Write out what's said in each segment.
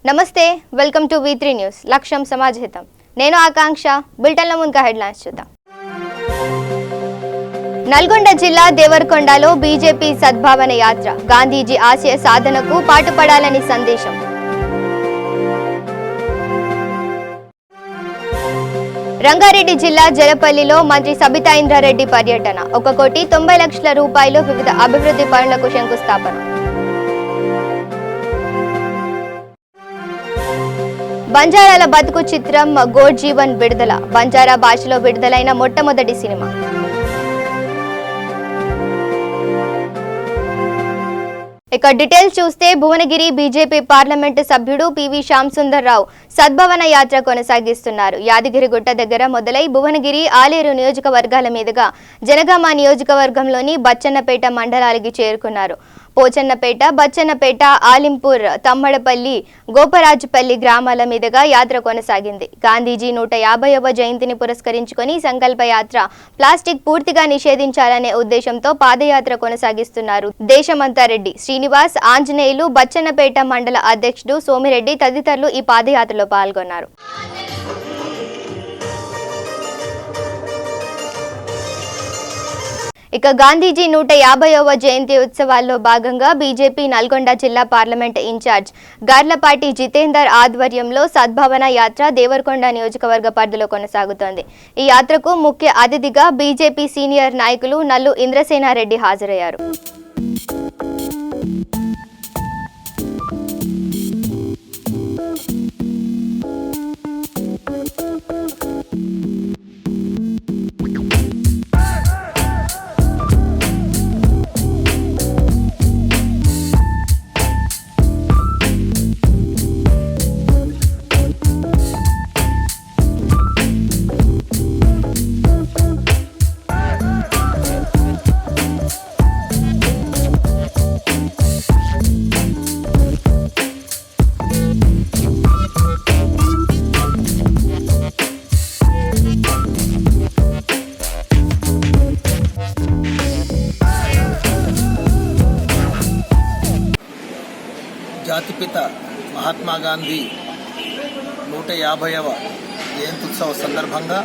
నమస్తే welcome to V3 news లక్ష్యం సమాజహితం నేను ఆకాంక్ష బులెటిన్ల ముందుగా హెడ్లైన్స్ చూద్దాం నల్గొండ జిల్లా దేవరకొండలో బీజేపీ సద్భావన యాత్ర గాంధీజీ ఆశయ సాధనకు పాటుపడాలని సందేశం రంగారెడ్డి జిల్లా జలపల్లిలో మంత్రి సబితా ఇంద్రారెడ్డి పర్యటన 1,90,00,000 రూపాయలు వివిధ అభివృద్ధి పనులకు శంకుస్థాపన బంజారాల బతుకు చిత్రం గోడ్ జీవన్ విడుదల బంజారా భాషలో విడుదలైన మొట్టమొదటి సినిమా ఇక డీటెయిల్స్ చూస్తే భువనగిరి బీజేపీ పార్లమెంటు సభ్యుడు పివి శ్యామ్ సుందర్ రావు సద్భావన యాత్ర కొనసాగిస్తున్నారు. యాదగిరిగుట్ట దగ్గర మొదలై భువనగిరి ఆలేరు నియోజకవర్గాల మీదుగా జనగామ నియోజకవర్గంలోని బచ్చన్నపేట మండలాలకి చేరుకున్నారు. పోచన్నపేట, బచ్చన్నపేట, ఆలింపూర్, తమ్మడపల్లి, గోపరాజుపల్లి గ్రామాల మీదుగా యాత్ర కొనసాగింది. గాంధీజీ 150వ జయంతిని పురస్కరించుకొని సంకల్ప యాత్ర ప్లాస్టిక్ పూర్తిగా నిషేధించాలనే ఉద్దేశంతో పాదయాత్ర కొనసాగిస్తున్నారు. దేశమంతా రెడ్డి, శ్రీనివాస్, ఆంజనేయులు, బచ్చన్నపేట మండల అధ్యక్షుడు సోమిరెడ్డి తదితరులు ఈ పాదయాత్రలో పాల్గొన్నారు. ఇక గాంధీజీ 150వ జయంతి ఉత్సవాల్లో భాగంగా బీజేపీ నల్గొండ జిల్లా పార్లమెంట్ ఇన్ఛార్జ్ గార్లపాటి జితేందర్ ఆధ్వర్యంలో సద్భావన యాత్ర దేవరకొండ నియోజకవర్గ పరిధిలో కొనసాగుతోంది. ఈ యాత్రకు ముఖ్య అతిథిగా బీజేపీ సీనియర్ నాయకులు నల్లు ఇంద్రసేనారెడ్డి హాజరయ్యారు. జాతిపిత మహాత్మా గాంధీ 150వ జయంత్యుత్సవ సందర్భంగా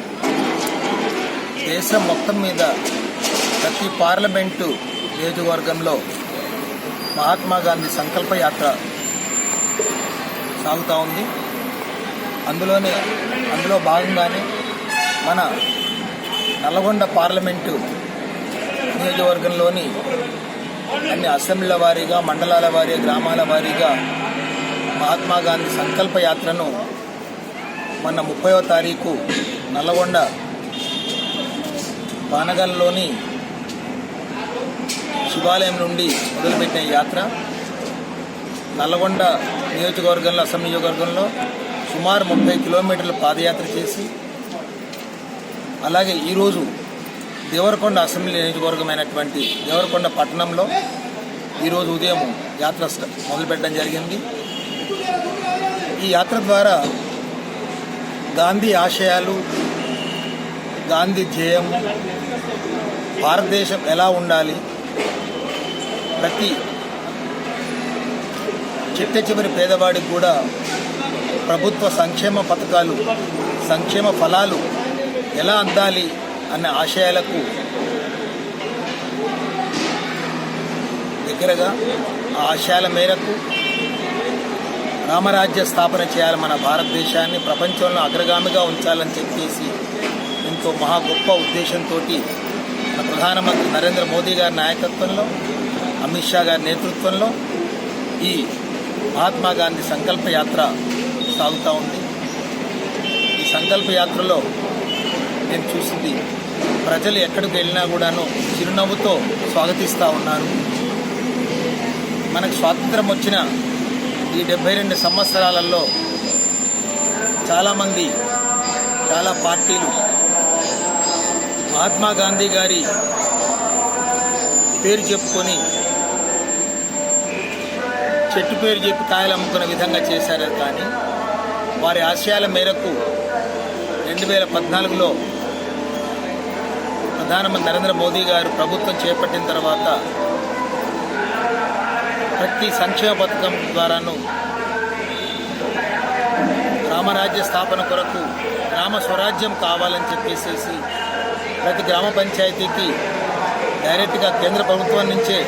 దేశం మొత్తం మీద ప్రతి పార్లమెంటు నియోజకవర్గంలో మహాత్మా గాంధీ సంకల్ప యాత్ర సాగుతూ ఉంది. అందులో భాగంగానే మన నల్గొండ పార్లమెంటు నియోజకవర్గంలోని అన్ని అసెంబ్లీల వారీగా, మండలాల వారీగా, గ్రామాల వారీగా మహాత్మా గాంధీ సంకల్ప యాత్రను మొన్న 30వ తారీఖు నల్గొండ పానగల్లోని శివాలయం నుండి మొదలుపెట్టిన యాత్ర నల్గొండ నియోజకవర్గంలో, అసెంబ్లీ నియోజకవర్గంలో సుమారు 30 కిలోమీటర్లు పాదయాత్ర చేసి, అలాగే ఈరోజు దేవరకొండ అసెంబ్లీ నియోజకవర్గమైనటువంటి దేవరకొండ పట్టణంలో ఈరోజు ఉదయం యాత్ర మొదలుపెట్టడం జరిగింది. ఈ యాత్ర ద్వారా గాంధీ ఆశయాలు, గాంధీ ధ్యేయం, భారతదేశం ఎలా ఉండాలి, ప్రతి చిట్ట చివరి పేదవాడికి కూడా ప్రభుత్వ సంక్షేమ పథకాలు, సంక్షేమ ఫలాలు ఎలా అందాలి అనే ఆశయాలకు దగ్గరగా, ఆ ఆశయాల మేరకు రామరాజ్య స్థాపన చేయాలి, మన భారతదేశాన్ని ప్రపంచంలో అగ్రగామిగా ఉంచాలని చెప్పేసి ఎంతో మహా గొప్ప ఉద్దేశంతో మన ప్రధానమంత్రి నరేంద్ర మోదీ గారి నాయకత్వంలో, అమిత్ షా గారి నేతృత్వంలో ఈ మహాత్మా గాంధీ సంకల్ప యాత్ర సాగుతూ ఉంది. ఈ సంకల్ప యాత్రలో నేను చూసింది, ప్రజలు ఎక్కడికి వెళ్ళినా కూడాను చిరునవ్వుతో స్వాగతిస్తూ ఉన్నారు. మనకు స్వాతంత్రం వచ్చిన ఈ 72 సంవత్సరాలలో చాలామంది, చాలా పార్టీలు మహాత్మా గాంధీ గారి పేరు చెప్పుకొని చెట్టు పేరు చెప్పి కాయలు అమ్ముకునే విధంగా చేశారు. కానీ వారి ఆశయాల మేరకు 2014లో ప్రధానమంత్రి నరేంద్ర మోదీ గారు ప్రభుత్వం చేపట్టిన తర్వాత ప్రతి సంక్షేమ పథకం ద్వారాను రాజ్య స్థాపన కొరకు గ్రామ స్వరాజ్యం కావాలని చెప్పేసి ప్రతి గ్రామ పంచాయతీకి డైరెక్ట్గా కేంద్ర ప్రభుత్వం నుంచే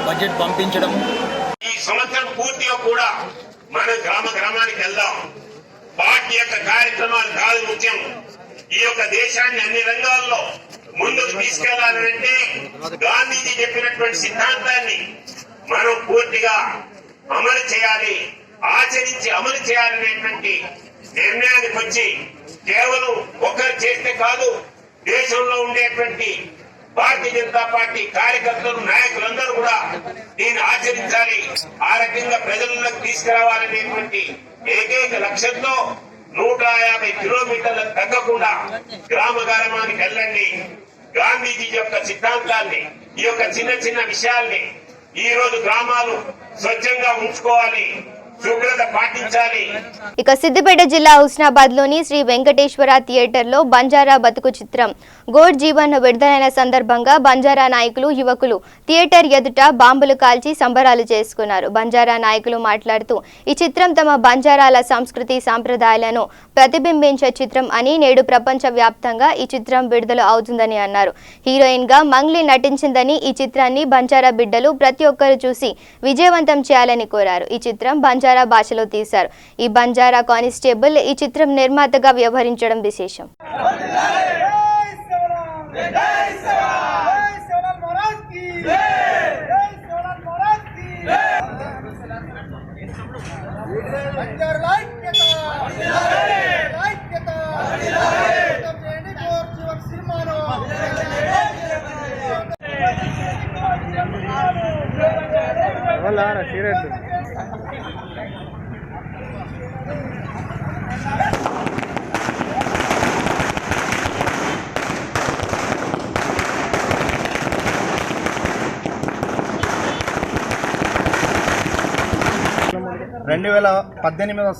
బడ్జెట్ పంపించడం. ఈ సంవత్సరం పూర్తిగా కూడా మన గ్రామానికి వెళ్దాం. పార్టీ యొక్క కార్యక్రమాలు కాదు ముఖ్యం. ఈ యొక్క దేశాన్ని అన్ని రంగాల్లో ముందుకు తీసుకెళ్లాలంటే గాంధీజీ చెప్పినటువంటి సిద్ధాంతాన్ని మనం పూర్తిగా అమలు చేయాలి, ఆచరించి అమలు చేయాలనేటువంటి నిర్ణయానికి వచ్చి కేవలం ఒకరు చేస్తే కాదు, దేశంలో ఉండేటువంటి భారతీయ జనతా పార్టీ కార్యకర్తలు నాయకులందరూ కూడా దీన్ని ఆచరించాలి, ఆ రకంగా ప్రజల్లోకి తీసుకురావాలనేటువంటి ఏకైక లక్ష్యంతో 150 కిలోమీటర్లకు తగ్గకుండా గ్రామానికి వెళ్ళండి. గాంధీజీ యొక్క సిద్ధాంతాన్ని, ఈ యొక్క చిన్న చిన్న విషయాల్ని ఈ రోజు గ్రామాలు స్వచ్ఛంగా ఉంచుకోవాలి, శుభ్రత పాటించాలి. ఇక సిద్దిపేట జిల్లా హుస్నాబాద్ లోని శ్రీ వెంకటేశ్వర థియేటర్ లో బంజారా బతుకు చిత్రం గోడ్ జీవన్ విడుదలైన సందర్భంగా బంజారా నాయకులు, యువకులు థియేటర్ ఎదుట బాంబులు కాల్చి సంబరాలు చేసుకున్నారు. బంజారా నాయకులు మాట్లాడుతూ ఈ చిత్రం తమ బంజారాల సంస్కృతి సాంప్రదాయాలను ప్రతిబింబించే చిత్రం అని, నేడు ప్రపంచ వ్యాప్తంగా ఈ చిత్రం విడుదల అవుతుందని అన్నారు. హీరోయిన్ గా మంగ్లీ నటించిందని, ఈ చిత్రాన్ని బంజారా బిడ్డలు ప్రతి ఒక్కరు చూసి విజయవంతం చేయాలని కోరారు. ఈ చిత్రం బంజారా భాషలో తీశారు. ఈ బంజారా కానిస్టేబుల్ ఈ చిత్రం నిర్మాతగా వ్యవహరించడం విశేషం.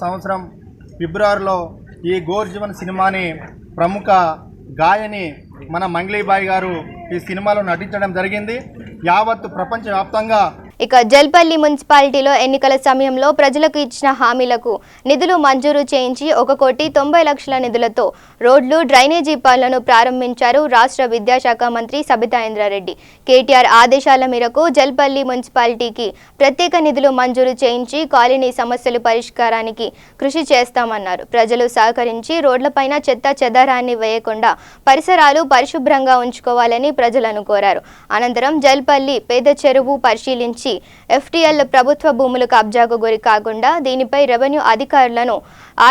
సంవత్సరం ఫిబ్రవరిలో ఈ గోడ్ జీవన్ సినిమాని ప్రముఖ గాయని మన మంగ్లీబాయి గారు ఈ సినిమాలో నటించడం జరిగింది. యావత్తు ప్రపంచవ్యాప్తంగా ఇక జల్పల్లి మున్సిపాలిటీలో ఎన్నికల సమయంలో ప్రజలకు ఇచ్చిన హామీలకు నిధులు మంజూరు చేయించి 1,90,00,000 నిధులతో రోడ్లు, డ్రైనేజీ పనులను ప్రారంభించారు రాష్ట్ర విద్యాశాఖ మంత్రి సబితా ఇంద్రారెడ్డి. కేటీఆర్ ఆదేశాల మేరకు జల్పల్లి మున్సిపాలిటీకి ప్రత్యేక నిధులు మంజూరు చేయించి కాలనీ సమస్యల పరిష్కారానికి కృషి చేస్తామన్నారు. ప్రజలు సహకరించి రోడ్లపైన చెత్త చెదారాన్ని వేయకుండా పరిసరాలు పరిశుభ్రంగా ఉంచుకోవాలని ప్రజలను కోరారు. అనంతరం జల్పల్లి పేద చెరువు పరిశీలించి FTL ప్రభుత్వ భూములు కబ్జాకు గురి కాకుండా దీనిపై రెవెన్యూ అధికారులను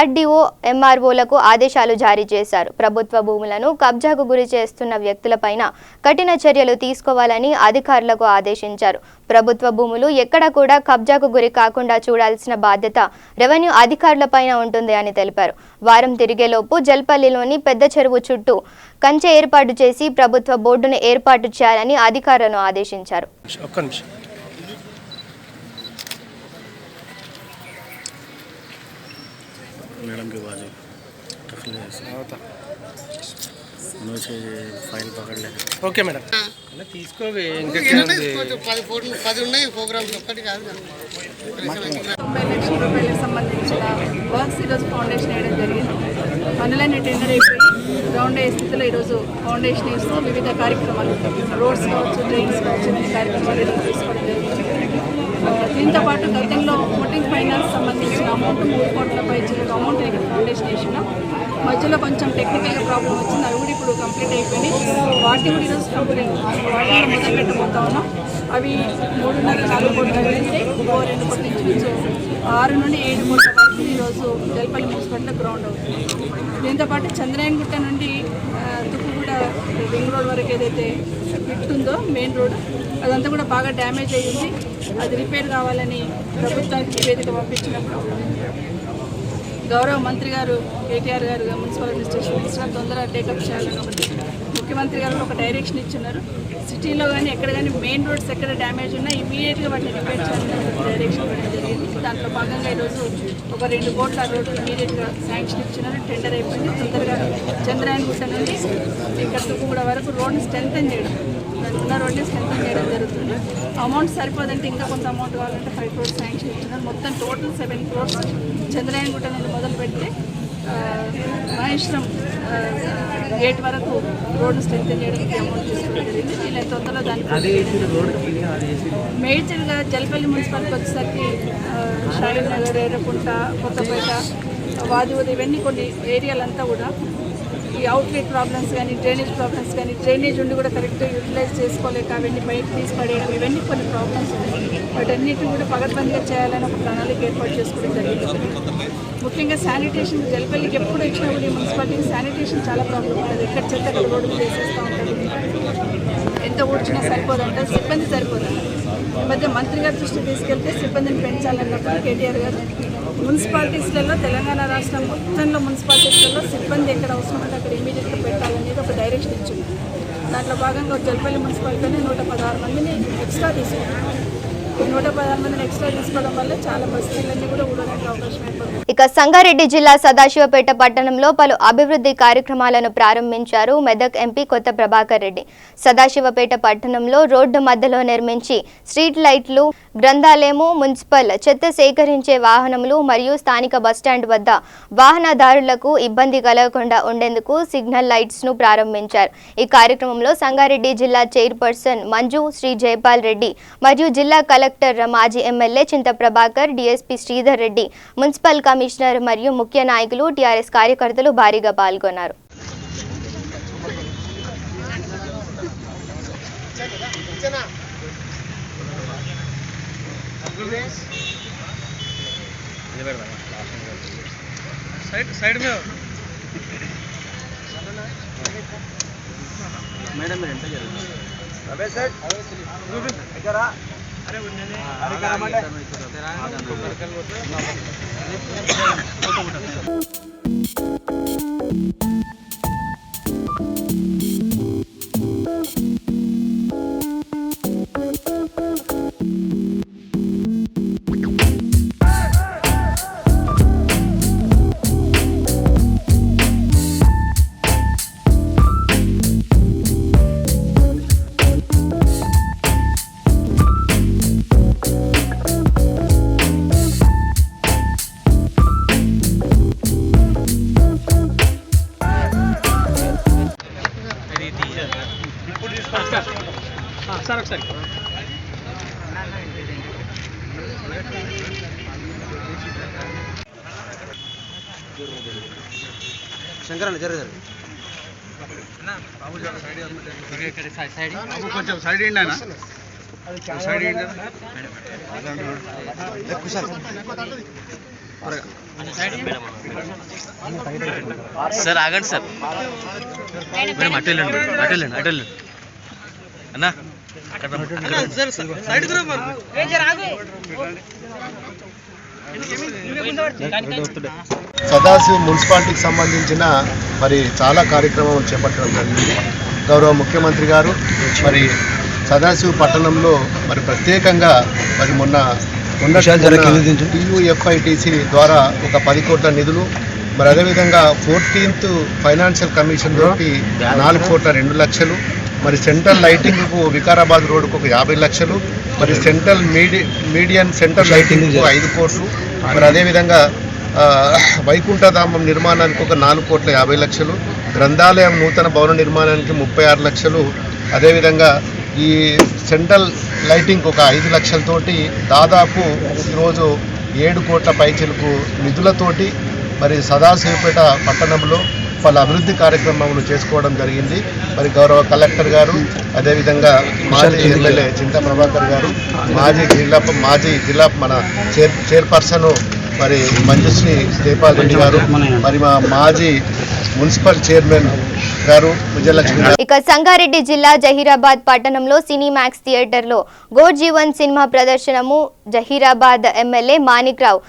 RDO, MROలకు ఆదేశాలు జారీ చేశారు. ప్రభుత్వ భూములను కబ్జాకు గురి చేస్తున్న వ్యక్తులపైన కఠిన చర్యలు తీసుకోవాలని అధికారులకు ఆదేశించారు. ప్రభుత్వ భూములు ఎక్కడ కూడా కబ్జాకు గురి కాకుండా చూడాల్సిన బాధ్యత రెవెన్యూ అధికారులపైన ఉంటుంది అని తెలిపారు. వారం తిరిగేలోపు జల్పల్లిలోని పెద్ద చెరువు చుట్టూ కంచె ఏర్పాటు చేసి ప్రభుత్వ బోర్డును ఏర్పాటు చేయాలని అధికారులను ఆదేశించారు. मैडम के बाजू फाइल पकड़ ले. ఓకే మేడం, తీసుకోవే. ఇంకా 10 ఉన్నాయి ప్రోగ్రామ్స్, ఒక్కటి కాదు. 90 లక్షల రూపాయలకు సంబంధించిన వర్క్స్ ఈరోజు ఫౌండేషన్ వేయడం జరిగింది. పనులన్నీ టెండర్ అయిపోయి గ్రౌండ్ అయ్యే స్థితిలో ఈరోజు ఫౌండేషన్ వేస్తూ వివిధ కార్యక్రమాలు, రోడ్స్ కావచ్చు, డ్రైన్స్ కావచ్చు, వివిధ కార్యక్రమాలు ఈరోజు తీసుకోవడం జరిగింది. దీంతో పాటు గతంలో ఓటింగ్ ఫైనాన్స్ సంబంధించిన అమౌంట్ 3 కోట్ల పైచలకు అమౌంట్ ఇక్కడ ఫౌండేషన్ వేసినాం. మధ్యలో కొంచెం టెక్నికల్గా ప్రాబ్లం వచ్చింది, అవి కూడా ఇప్పుడు కంప్లీట్ అయిపోయినాయి. వాటిని కూడా ఈరోజు కంప్లీట్ వాటిని మొదలు పెట్టబోతా ఉన్నాం. అవి 3.5-4 కోట్ల వెళ్తే 2 కోట్ల నుంచి 6 నుండి 7 కోట్ల వరకు ఈరోజు జల్పల్లి మున్సిపాలిటీలో గ్రౌండ్ అవుతుంది. దీంతోపాటు చంద్రాయన్గుట్ట నుండి తుక్కుగూడ రింగ్ రోడ్ వరకు ఏదైతే ఫిట్ ఉందో మెయిన్ రోడ్, అదంతా కూడా బాగా డ్యామేజ్ అయ్యింది. అది రిపేర్ కావాలని ప్రభుత్వానికి నివేదిక పంపించినప్పుడు గౌరవ మంత్రి గారు కేటీఆర్ గారు, మున్సిపల్ అడ్మినిస్ట్రేషన్ మినిస్టర్ తొందరగా టేకప్ చేయాలని ఒకటి ముఖ్యమంత్రి గారు ఒక డైరెక్షన్ ఇచ్చినారు. సిటీలో కానీ ఎక్కడ కానీ మెయిన్ రోడ్స్ ఎక్కడ డ్యామేజ్ ఉన్నా ఇమీడియట్గా వాటిని రిపేర్ చేయాలని డైరెక్షన్ ఇవ్వడం జరిగింది. దాంట్లో భాగంగా ఈరోజు ఒక 2 కోట్ల రోడ్డు ఇమీడియట్గా శాంక్షన్ ఇచ్చినారు. టెండర్ అయిపోయింది. తొందరగా చంద్రాయన్గుట్ట నుండి ఇక్కడ తుక్కుగూడ వరకు రోడ్ని స్ట్రెంథెన్ చేయడం, ఉన్న రోడ్ని స్ట్రెంథెన్ చేయడం జరుగుతుంది. అమౌంట్ సరిపోదంటే ఇంకా కొంత అమౌంట్ కావాలంటే 5 crores శాంక్షన్ ఇస్తున్నారు. మొత్తం టోటల్ 7 crores చంద్రయాన్ గుట్ట నుండి మొదలు పెడితే మహేశ్వరం గేట్ వరకు రోడ్డు స్ట్రెంథెన్ చేయడానికి అమౌంట్ తీసుకోవడం జరిగింది. ఇలా తొందరలో దానికి మేజర్గా జలపల్లి మున్సిపాలిటీకి వచ్చేసరికి షాలిన్ నగర్, ఎర్రకుంట, కొత్తపేట, వాదివది ఇవన్నీ కొన్ని ఏరియాలంతా కూడా ఈ అవుట్లెట్ ప్రాబ్లమ్స్ కానీ డ్రైనేజ్ ప్రాబ్లమ్స్ కానీ డ్రైనేజ్ ఉండి కూడా కరెక్ట్గా యూటిలైజ్ చేసుకోలేక అవన్నీ బయటకు తీసి పడేయడం ఇవన్నీ కొన్ని ప్రాబ్లమ్స్ ఉన్నాయి. వాటన్నిటిని కూడా పగడ్బందీగా చేయాలని ఒక ప్రణాళిక ఏర్పాటు చేసుకోవడం జరిగింది. ముఖ్యంగా శానిటేషన్ జలపల్లికి ఎప్పుడు ఇచ్చినా కూడా ఈ మున్సిపాలిటీకి శానిటేషన్ చాలా ప్రాబ్లం ఉంటుంది. ఎక్కడ చెత్త అక్కడ రోడ్డు మీద వేసేస్తూ ఉంటారు. ఎంత ఊడ్చినా సరిపోదంట, సిబ్బంది సరిపోదంట. ఈ మధ్య మంత్రి గారి దృష్టి తీసుకెళ్తే సిబ్బందిని పెంచాలన్నప్పుడు కేటీఆర్ గారు మున్సిపాలిటీస్లలో తెలంగాణ రాష్ట్రం మొత్తంలో మున్సిపాలిటీస్లలో సిబ్బంది ఎక్కడ అవసరం అంటే అక్కడ ఇమీడియట్గా పెట్టాలనేది ఒక డైరెక్షన్ ఇచ్చింది. దాంట్లో భాగంగా జలపల్లి మున్సిపాలిటీని 116 మందిని ఎక్స్ట్రా తీసుకున్నారు. 116 మందిని ఎక్స్ట్రా తీసుకోవడం వల్ల చాలా బస్తీలన్నీ కూడా ఊడడానికి అవకాశం ఏర్పడుతుంది. ఇక సంగారెడ్డి జిల్లా సదాశివపేట పట్టణంలో పలు అభివృద్ధి కార్యక్రమాలను ప్రారంభించారు మెదక్ ఎంపీ కొత్త ప్రభాకర్ రెడ్డి. సదాశివపేట పట్టణంలో రోడ్డు మధ్యలో నిర్మించి స్ట్రీట్ లైట్లు, గ్రంథాలయము, మున్సిపల్ చెత్త సేకరించే వాహనములు మరియు స్థానిక బస్టాండ్ వద్ద వాహనదారులకు ఇబ్బంది కలగకుండా ఉండేందుకు సిగ్నల్ లైట్స్ ను ప్రారంభించారు. ఈ కార్యక్రమంలో సంగారెడ్డి జిల్లా చైర్పర్సన్ మంజు శ్రీ జైపాల్ రెడ్డి మరియు జిల్లా కలెక్టర్, మాజీ ఎమ్మెల్యే చింత Prabhakar, DSP Sridhar Reddy, municipal commissioner మరియు ముఖ్య నాయకులు, టీఆర్ఎస్ కార్యకర్తలు భారీగా పాల్గొన్నారు. సార్ ఆగండి సార్, మేడం అటు వెళ్ళండి, అటు వెళ్ళండి, అటు వెళ్ళండి అన్నా. సదాశివ మున్సిపాలిటీకి సంబంధించిన మరి చాలా కార్యక్రమాలు చేపట్టడం జరిగింది. గౌరవ ముఖ్యమంత్రి గారు మరి సదాశివ పట్టణంలో మరి ప్రత్యేకంగా మరి మొన్న TUFITC ద్వారా ఒక 10 కోట్ల నిధులు, మరి అదేవిధంగా 14th ఫైనాన్షియల్ కమిషన్ తోటి 4 కోట్ల 2 లక్షలు, మరి సెంట్రల్ లైటింగ్కు వికారాబాద్ రోడ్డుకు ఒక 50 లక్షలు, మరి సెంట్రల్ మీడియన్ సెంట్రల్ లైటింగ్కు 5 కోట్లు, మరి అదేవిధంగా వైకుంఠధామం నిర్మాణానికి ఒక 4 కోట్ల 50 లక్షలు, గ్రంథాలయం నూతన భవన నిర్మాణానికి 36 లక్షలు, అదేవిధంగా ఈ సెంట్రల్ లైటింగ్ ఒక 5 లక్షలతోటి దాదాపు ఈరోజు 7 కోట్ల పైచిలకు నిధులతోటి మరి సదాశివపేట పట్టణంలో పలు అభివృద్ధి కార్యక్రమాలు చేసుకోవడం జరిగింది. మరి గౌరవ కలెక్టర్ గారు, అదేవిధంగా మాజీ ఎమ్మెల్యే చింత ప్రభాకర్ గారు, మాజీ జిల్లా మన చైర్పర్సన్ మరి మంజుశ్రీ జైపాల్ రెడ్డి గారు, మరి మా మాజీ మున్సిపల్ చైర్మన్ గారు విజయలక్ష్మి గారు. ఇక సంగారెడ్డి జిల్లా జహీరాబాద్ పట్టణంలో సినీమాక్స్ థియేటర్లో గోర్జీవన్ సినిమా ప్రదర్శనము జహీరాబాద్ ఎమ్మెల్యే మాణిక్ రావు,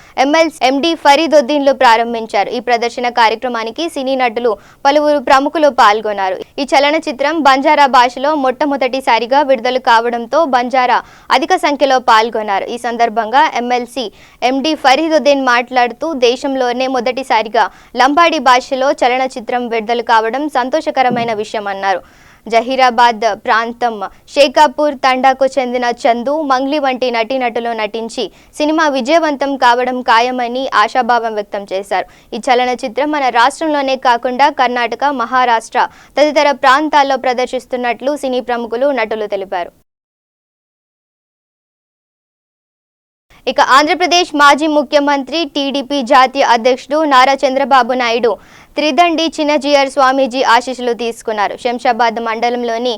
ఎండి ఫరీదుద్దీన్లు ప్రారంభించారు. ఈ ప్రదర్శన కార్యక్రమానికి సినీ నటులు, పలువురు ప్రముఖులు పాల్గొన్నారు. ఈ చలనచిత్రం బంజారా భాషలో మొట్టమొదటిసారిగా విడుదల కావడంతో బంజారా అధిక సంఖ్యలో పాల్గొన్నారు. ఈ సందర్భంగా ఎమ్మెల్సీ ఎండి ఫరీదుద్దీన్ మాట్లాడుతూ దేశంలోనే మొదటిసారిగా లంబాడీ భాషలో చలనచిత్రం విడుదల కావడం సంతోషకరమైన విషయం అన్నారు. జహీరాబాద్ ప్రాంతం షేకాపూర్ తండాకు చెందిన చందు, మంగ్లీ వంటి నటీనటులు నటించి సినిమా విజయవంతం కావడం ఖాయమని ఆశాభావం వ్యక్తం చేశారు. ఈ చలనచిత్రం మన రాష్ట్రంలోనే కాకుండా కర్ణాటక, మహారాష్ట్ర తదితర ప్రాంతాల్లో ప్రదర్శిస్తున్నట్లు సినీ ప్రముఖులు, నటులు తెలిపారు. ఇక ఆంధ్రప్రదేశ్ మాజీ ముఖ్యమంత్రి, టీడీపీ జాతీయ అధ్యక్షుడు నారా చంద్రబాబు నాయుడు త్రిదండి చిన్నజీయర్ స్వామీజీ ఆశీస్సులు తీసుకున్నారు. శంషాబాద్ మండలంలోని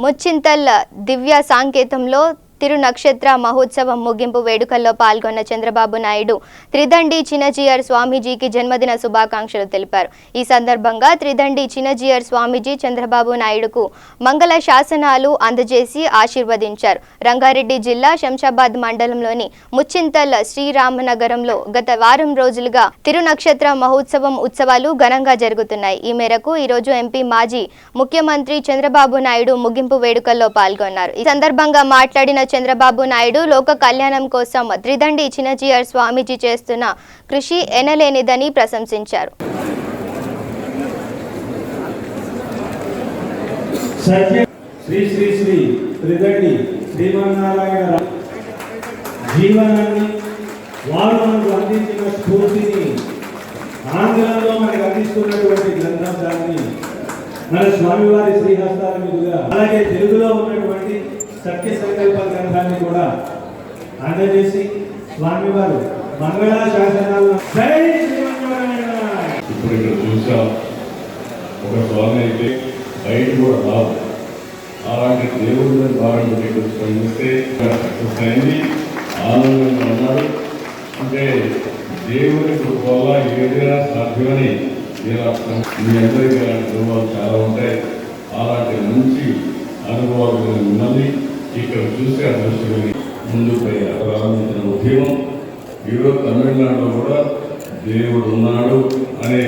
ముచ్చింతల్ దివ్య సాంకేతంలో తిరునక్షత్ర మహోత్సవం ముగింపు వేడుకల్లో పాల్గొన్న చంద్రబాబు నాయుడు త్రిదండి చిన్నజీయర్ స్వామీజీకి జన్మదిన శుభాకాంక్షలు తెలిపారు. ఈ సందర్భంగా త్రిదండి చిన్నజీయర్ స్వామీజీ చంద్రబాబు నాయుడుకు మంగళ శాసనాలు అందజేసి ఆశీర్వదించారు. రంగారెడ్డి జిల్లా శంషాబాద్ మండలంలోని ముచ్చింతల్ శ్రీరామనగరంలో గత వారం రోజులుగా తిరునక్షత్ర మహోత్సవం ఉత్సవాలు ఘనంగా జరుగుతున్నాయి. ఈ మేరకు ఈరోజు ఎంపీ, మాజీ ముఖ్యమంత్రి చంద్రబాబు నాయుడు ముగింపు వేడుకల్లో పాల్గొన్నారు. ఈ సందర్భంగా మాట్లాడిన చంద్రబాబు నాయుడు లోక కళ్యాణం కోసం త్రిదండి చిన్నజీయర్ స్వామీజీ చేస్తున్న కృషి ఎనలేనిదని ప్రశంసించారు. శ్రీ శ్రీ శ్రీ త్రిదండి శ్రీమన్నారాయణ జీవనాన్ని వారు మనకు అందించిన స్ఫూర్తిని ఆంగ్లంలో మనకు అందిస్తున్నటువంటి గ్రంథాన్ని మన స్వామివారి శ్రీహస్తాల మీదుగా, అలాగే తెలుగులో ఉన్నటువంటి సత్య సంకల్ప గ్రంథాన్ని కూడా అందజేసి స్వామివారు మంగళ శాసనాలను జై శ్రీమన్నారాయణ. ఇప్పుడు ఇక్కడ చూసాం, ఒక స్వామి అయితే బయట కూడా రాదు. అలాంటి దేవుడిని బాగా స్పందిస్తే సక్సెస్ అయింది, ఆనందంగా ఉన్నాడు. అంటే దేవుని కృప వల్ల ఏదైనా సాధ్యమని మీ అందరికీ అలాంటి అనుభవాలు చాలా ఉంటాయి. అలాంటి మంచి అనుభవాలు ఉన్నది ఇక్కడ చూసే అదృష్టమని ముందుపై ప్రారంభించిన ఉద్యమం ఈరోజు తమిళనాడులో కూడా దేవుడు ఉన్నాడు అనే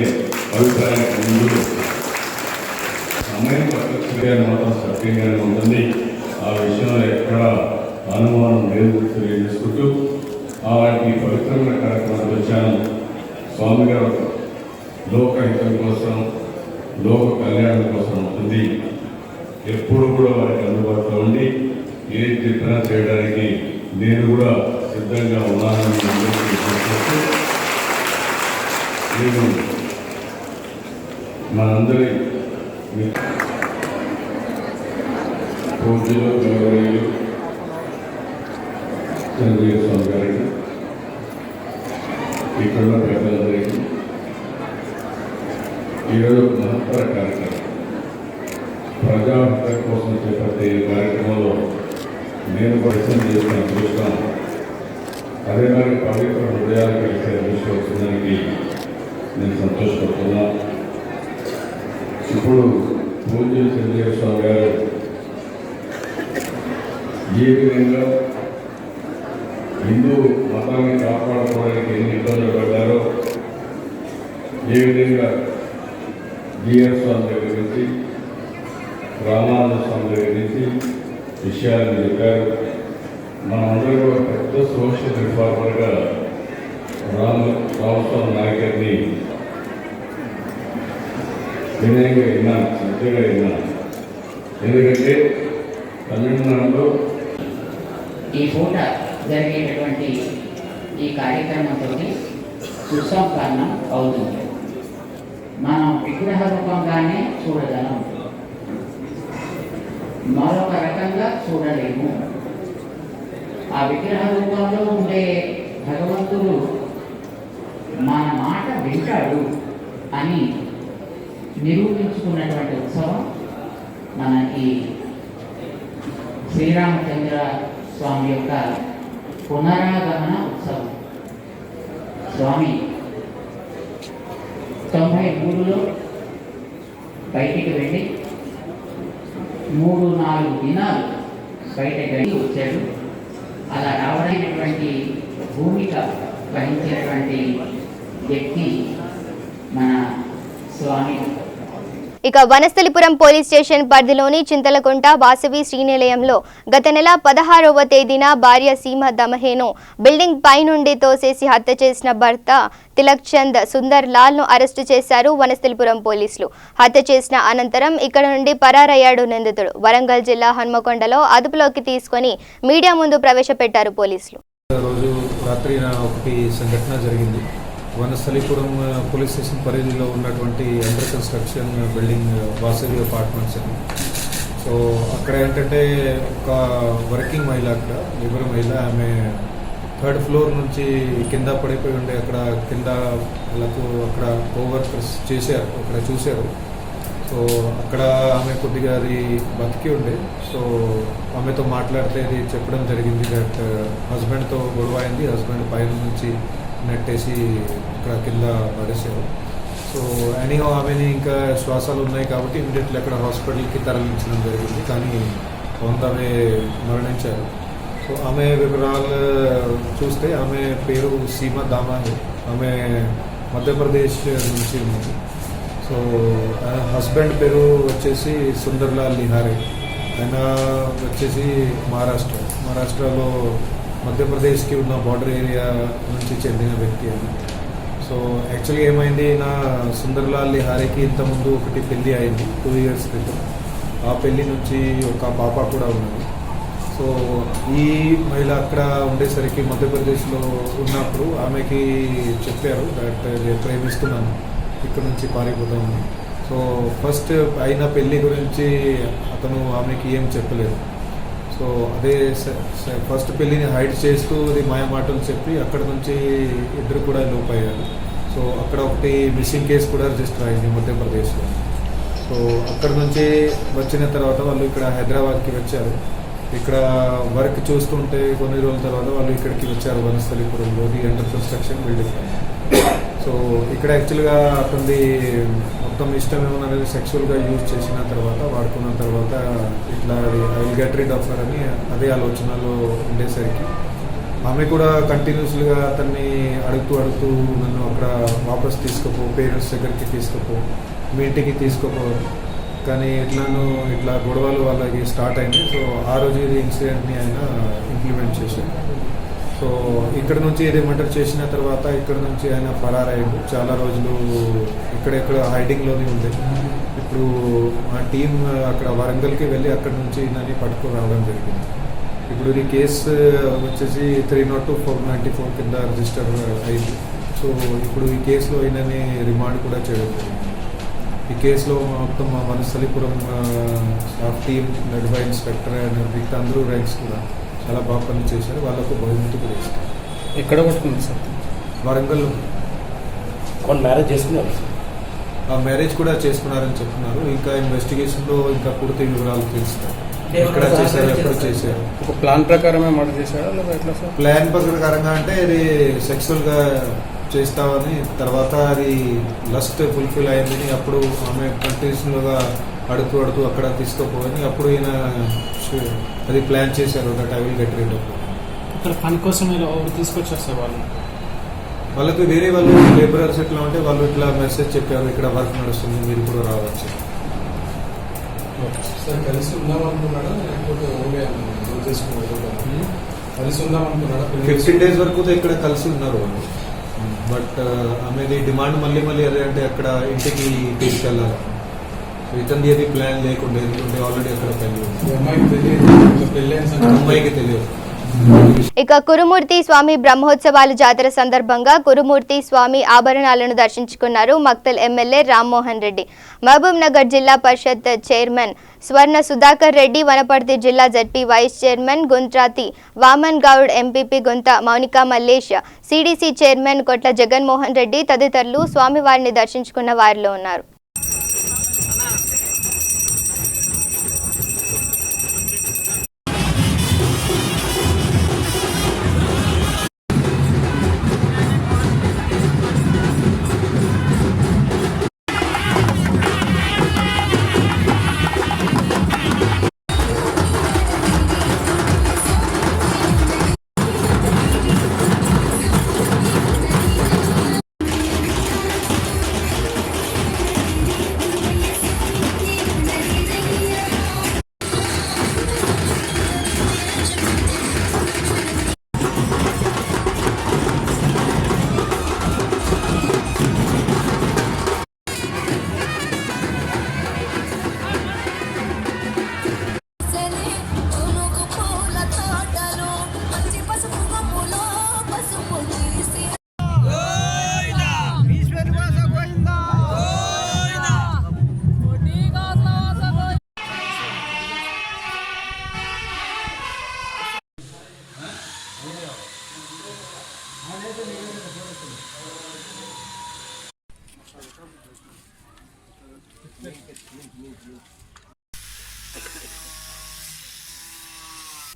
అభిప్రాయానికి ముందు సమయం ప్రత్యక్షంగా మాత్రం సత్యంగానే ఉంటుంది. ఆ విషయంలో ఎక్కడ అనుమానం లేదు తెలియజేసుకుంటూ అలాంటి పవిత్రమైన కార్యక్రమానికి వచ్చాను. స్వామి గారు లోకహితం కోసం, లోక కళ్యాణం కోసం ఉంటుంది. ఎప్పుడు కూడా వారికి అందుబాటులో ఉండి ఏది చెప్పినా చేయడానికి నేను కూడా సిద్ధంగా ఉన్నానని నేను మనందరి పూజలు, గౌరవీయులు చంద్రయ్య స్వామి గారికి, ఇక్కడున్న పెద్దలందరికీ ఈరోజు మహత్తర కార్యక్రమం ప్రజాహితం కోసం చేపట్టే ఈ కార్యక్రమంలో నేను పరిచయం చేసిన అదృష్టం, అదే మరి పవిత్ర హృదయాలు కలిసే అదృష్టం వచ్చిందానికి నేను సంతోషపడుతున్నా. ఇప్పుడు పూజ్య చంద్రయ్య స్వామి గారు ఏ విధంగా హిందూ మతాన్ని కాపాడుకోవడానికి ఎన్ని ఇబ్బందులు పడ్డారో, ఏ విధంగా జీఎస్ స్వామి దగ్గర నుంచి, రామానంద స్వామి దగ్గర నుంచి విషయాలను చెప్పారు. మనందరూ కూడా పెద్ద సోషల్ రిఫార్మర్గా రామస్వామి నాయకుడిని వినయంగా విన్నాను, శ్రద్ధగా విన్నాను. ఎందుకంటే తమిళనాడులో ఈ పూట జరిగేటటువంటి ఈ కార్యక్రమంతో సుసంపన్నం అవుతుంది. మనం విగ్రహ రూపంగానే చూడగలం, మరొక రకంగా చూడలేము. ఆ విగ్రహ రూపంలో ఉండే భగవంతుడు మన మాట వింటాడు అని నిరూపించుకున్నటువంటి ఉత్సవం మన ఈ శ్రీరామచంద్ర స్వామి యొక్క పునరాగమన ఉత్సవం. స్వామి 93లో బయటికి వెళ్ళి 3-4 దినాలు బయటకు వెళ్ళి వచ్చాడు. అలా రావడమైనటువంటి భూమిక వహించినటువంటి వ్యక్తి మన స్వామి. ఇక వనస్థలిపురం పోలీస్ స్టేషన్ పరిధిలోని చింతలకుంట వాసవి శ్రీనిలయంలో గత నెల 16వ తేదీన భార్య సీమ దమహేను బిల్డింగ్ పై నుండి తోసేసి హత్య చేసిన భర్త తిలక్ చంద్ సుందర్ లాల్ ను అరెస్టు చేశారు వనస్థలిపురం పోలీసులు. హత్య చేసిన అనంతరం ఇక్కడ నుండి పరారయ్యాడు నిందితుడు. వరంగల్ జిల్లా హన్మకొండలో అదుపులోకి తీసుకొని మీడియా ముందు ప్రవేశపెట్టారు పోలీసులు. రోజు రాత్రి ఒకటి సంఘటన జరిగింది. వనస్థలిపురం పోలీస్ స్టేషన్ పరిధిలో ఉన్నటువంటి under construction building Vasavi apartments అని. సో అక్కడ ఏంటంటే ఒక వర్కింగ్ మహిళ, అక్కడ లేబర్ మహిళ, ఆమె 3rd ఫ్లోర్ నుంచి కింద పడిపోయి ఉండే అక్కడ కింద వాళ్ళకు అక్కడ కోవర్కర్స్ చేశారు, అక్కడ చూశారు. సో అక్కడ ఆమె కొద్దిగా అది బతికి ఉండే. సో ఆమెతో మాట్లాడితే అది చెప్పడం జరిగింది దట్ హస్బెండ్తో గొడవ అయింది, హస్బెండ్ పైన నుంచి నెట్టేసి ఇక్కడ కింద పడేసారు. సో ఎనీహో ఆమెని ఇంకా శ్వాసాలు ఉన్నాయి కాబట్టి ఇమీడియట్లీ అక్కడ హాస్పిటల్కి తరలించడం జరిగింది, కానీ కొంత ఆమె మరణించారు. సో ఆమె వివరాలు చూస్తే ఆమె పేరు సీమ దామాహే, ఆమె మధ్యప్రదేశ్ నుంచి ఉంది. సో హస్బెండ్ పేరు వచ్చేసి సుందర్లాల్ నిహారే, ఆయన వచ్చేసి మహారాష్ట్రలో మధ్యప్రదేశ్కి ఉన్న బార్డర్ ఏరియా నుంచి చెందిన వ్యక్తి అని. సో యాక్చువల్గా ఏమైంది, నా సుందర్లాల్ నిహారేకి ఇంతకుముందు ఒకటి పెళ్ళి అయింది 2 years క్రితం. ఆ పెళ్ళి నుంచి ఒక పాప కూడా ఉన్నది. సో ఈ మహిళ అక్కడ ఉండేసరికి మధ్యప్రదేశ్లో ఉన్నప్పుడు ఆమెకి చెప్పారు దట్ ప్రేమిస్తున్నాను, ఇక్కడ నుంచి పారిపోతామని. సో ఫస్ట్ అయిన పెళ్ళి గురించి అతను ఆమెకి ఏం చెప్పలేదు. సో అదే ఫస్ట్ పెళ్ళిని హైడ్ చేస్తూ అది మాయమాటలు చెప్పి అక్కడ నుంచి ఇద్దరు కూడా లోప్ అయ్యారు. సో అక్కడ ఒకటి మిస్సింగ్ కేసు కూడా రిజిస్టర్ అయింది మధ్యప్రదేశ్లో. సో అక్కడ నుంచి వచ్చిన తర్వాత వాళ్ళు ఇక్కడ హైదరాబాద్కి వచ్చారు. ఇక్కడ వర్క్ చూస్తుంటే కొన్ని రోజుల తర్వాత వాళ్ళు ఇక్కడికి వచ్చారు వనస్థలిపురంలో అండర్ కన్స్ట్రక్షన్ బిల్డింగ్. సో ఇక్కడ యాక్చువల్గా అతనిది మొత్తం ఇష్టం ఏమన్నది సెక్సువల్గా యూజ్ చేసిన తర్వాత, వాడుకున్న తర్వాత ఇట్లా I will get rid of her అని అదే ఆలోచనలో ఉండేసరికి ఆమె కూడా కంటిన్యూస్గా అతన్ని అడుగుతూ నన్ను అక్కడ వాపస్ తీసుకుపో, పేరెంట్స్ దగ్గరికి తీసుకుపో, మీ ఇంటికి తీసుకుపో, కానీ ఇట్లా గొడవలు వాళ్ళకి స్టార్ట్ అయింది. సో ఆ రోజు ఇది ఇన్సిడెంట్ని ఆయన ఇంప్లిమెంట్ చేశారు. సో ఇక్కడ నుంచి ఇది మర్డర్ చేసిన తర్వాత ఇక్కడ నుంచి ఆయన ఫరారయ్యాడు. చాలా రోజులు ఇక్కడెక్కడ హైడింగ్లోనే ఉంది. ఇప్పుడు మా టీం అక్కడ వరంగల్కి వెళ్ళి అక్కడ నుంచి ఈయనని పట్టుకొని రావడం జరిగింది. ఇప్పుడు ఈ కేసు వచ్చేసి 302, 494 కింద రిజిస్టర్ అయింది. సో ఇప్పుడు ఈ కేసులో ఈయనని రిమాండ్ కూడా చేయడం జరిగింది. ఈ కేసులో మొత్తం మా Vanasthalipuram staff team led by inspector and మిగతా అందరూ ర్యాంక్స్ కూడా చాలా బాగా పని చేశారు. వాళ్ళకు బహుమతి కూడా ఇస్తారు. ఎక్కడ పట్టుకుంది సార్? వరంగల్లో. మ్యారేజ్ చేసుకున్నారు? ఆ మ్యారేజ్ కూడా చేసుకున్నారని చెప్తున్నారు. ఇంకా ఇన్వెస్టిగేషన్లో ఇంకా పూర్తి వివరాలు తెలుస్తారు. ఎక్కడ చేశారు, ఎప్పుడు చేశారు. ఒక ప్లాన్ ప్రకారమే మర్డర్ చేశారా లేదా ఎట్లా సార్? ప్లాన్ ప్రకారంగా అంటే ఇది సెక్సువల్గా చేస్తామని, తర్వాత అది లస్ట్ ఫుల్ఫిల్ అయిందని అప్పుడు ఆమె కంటిన్యూస్గా అడుగుతూ అక్కడ తీసుకుపోయి అప్పుడు ఈయన అది ప్లాన్ చేశారు that I will get rid of. ఇక్కడ పని కోసం తీసుకొచ్చారు సార్ వాళ్ళకి వేరే వాళ్ళు లేబరర్స్ ఎట్లా ఉంటే వాళ్ళు ఇట్లా మెసేజ్ చెప్పారు ఇక్కడ వర్క్ నడుస్తుంది, మీరు కూడా రావచ్చు. సార్ కలిసి ఉందామనుకున్నాడా లేకపోతే కలిసి ఉందామనుకున్నాడా? 15 days వరకు ఇక్కడ కలిసి ఉన్నారు వాళ్ళు. బట్ ఆమెది డిమాండ్ మళ్ళీ అదే అంటే అక్కడ ఇంటికి తీసుకెళ్ళాలి. ఇతని ఏది ప్లాన్ లేకుండా, ఎందుకంటే ఆల్రెడీ అక్కడ అమ్మాయికి తెలియదు. ఇక కురుమూర్తి స్వామి బ్రహ్మోత్సవాల జాతర సందర్భంగా కురుమూర్తి స్వామి ఆభరణాలను దర్శించుకున్నారు మక్తల్ ఎమ్మెల్యే రామ్మోహన్ రెడ్డి. మహబూబ్ నగర్ జిల్లా పరిషత్ చైర్మన్ స్వర్ణ సుధాకర్ రెడ్డి, వనపర్తి జిల్లా ZP vice chairman Guntrathi Vaman Goud, MPP Guntha Mounika Mallesh, CDC chairman కొట్ల జగన్మోహన్ రెడ్డి తదితరులు స్వామివారిని దర్శించుకున్న వారిలో ఉన్నారు.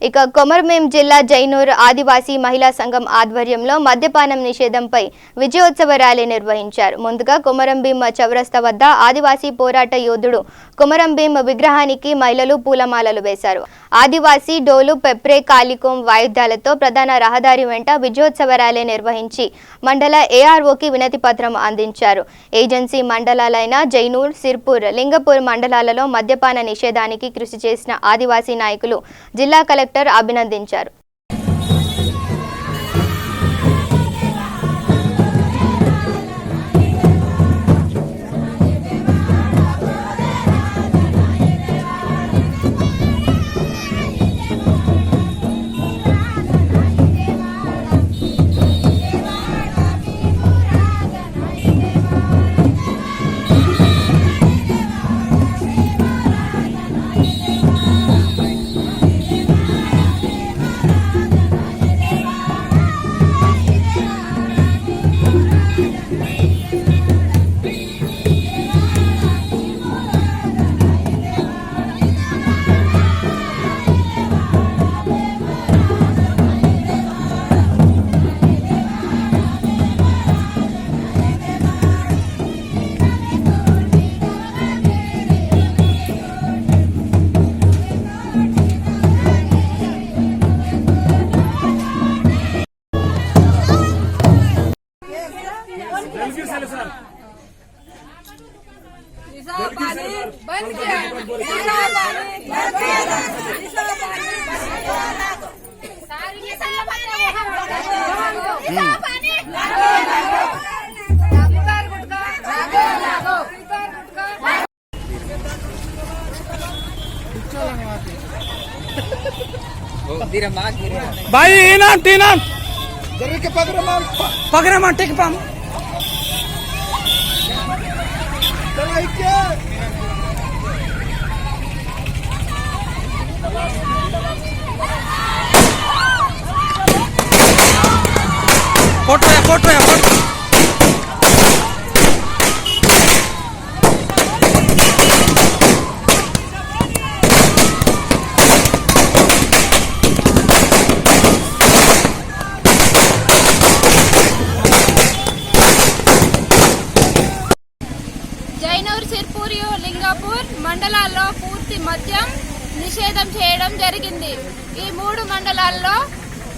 ఇక కొమరంభీం జిల్లా జైనూర్ ఆదివాసీ మహిళా సంఘం ఆధ్వర్యంలో మద్యపానం నిషేధంపై విజయోత్సవ ర్యాలీ నిర్వహించారు. ముందుగా కొమరంభీం చౌరస్తా వద్ద ఆదివాసీ పోరాట యోధుడు కొమరంభీం విగ్రహానికి మహిళలు పూలమాలలు వేశారు. ఆదివాసీ డోలు, పెప్రే, కాలికోం వాయిద్యాలతో ప్రధాన రహదారి వెంట విజయోత్సవ ర్యాలీ నిర్వహించి మండల ఏఆర్ఓకి వినతి పత్రం అందించారు. ఏజెన్సీ మండలాలైన జైనూర్, సిర్పూర్, లింగపూర్ మండలాలలో మద్యపాన నిషేధానికి కృషి చేసిన ఆదివాసీ నాయకులు జిల్లా కలెక్టర్ అభినందించారు. भाई इनाम तीनाम जरूर के पकड़े मान टेक पाम कोट లింగాపూర్ మండలాల్లో పూర్తి మద్యం నిషేధం చేయడం జరిగింది. ఈ 3 మండలాల్లో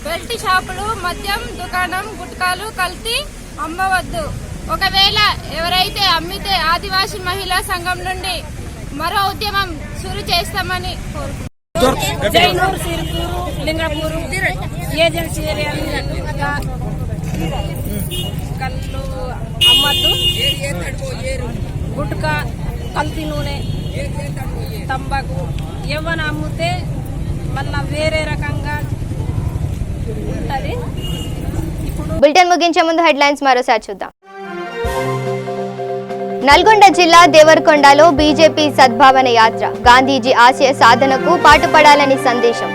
బెల్ట్ షాపులు, మద్యం దుకాణం, గుట్కాలు కల్తీ అమ్మవద్దు. ఒకవేళ ఎవరైతే అమ్మితే ఆదివాసీ మహిళా సంఘం నుండి మరో ఉద్యమం షురు చేస్తామని కోరుకుంటున్నాం. జైనూర్, సిర్పూరు, లింగాపూరు ఏజెన్సీ ఏరియా కళ్ళు అమ్మద్దు. గుట్కా, కల్తీ నూనె, తంబాకు ఏమైనా అమ్మితే మళ్ళా వేరే రకంగా ఉంటది. బులెటిన్ ముగించే ముందు హెడ్లైన్స్ మరోసారి చూద్దాం. నల్గొండ జిల్లా దేవరకొండలో బీజేపీ సద్భావన యాత్ర, గాంధీజీ ఆశయ సాధనకు పాటుపడాలని సందేశం.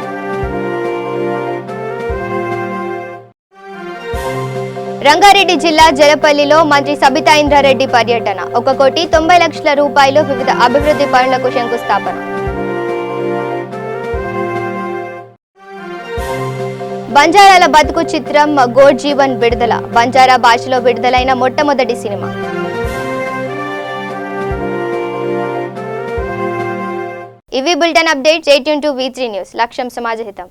రంగారెడ్డి జిల్లా జలపల్లిలో మంత్రి సబితా ఇంద్రారెడ్డి పర్యటన, 1,90,00,000 రూపాయలు వివిధ అభివృద్ధి పనులకు శంకుస్థాపన. బంజారాల బతుకు చిత్రం గోడ్ జీవన్ విడుదల, బంజారా భాషలో విడుదలైన మొట్టమొదటి సినిమా. ఇవి bulletin updates. 18 to V3 news. లక్ష్యం సమాజహితం.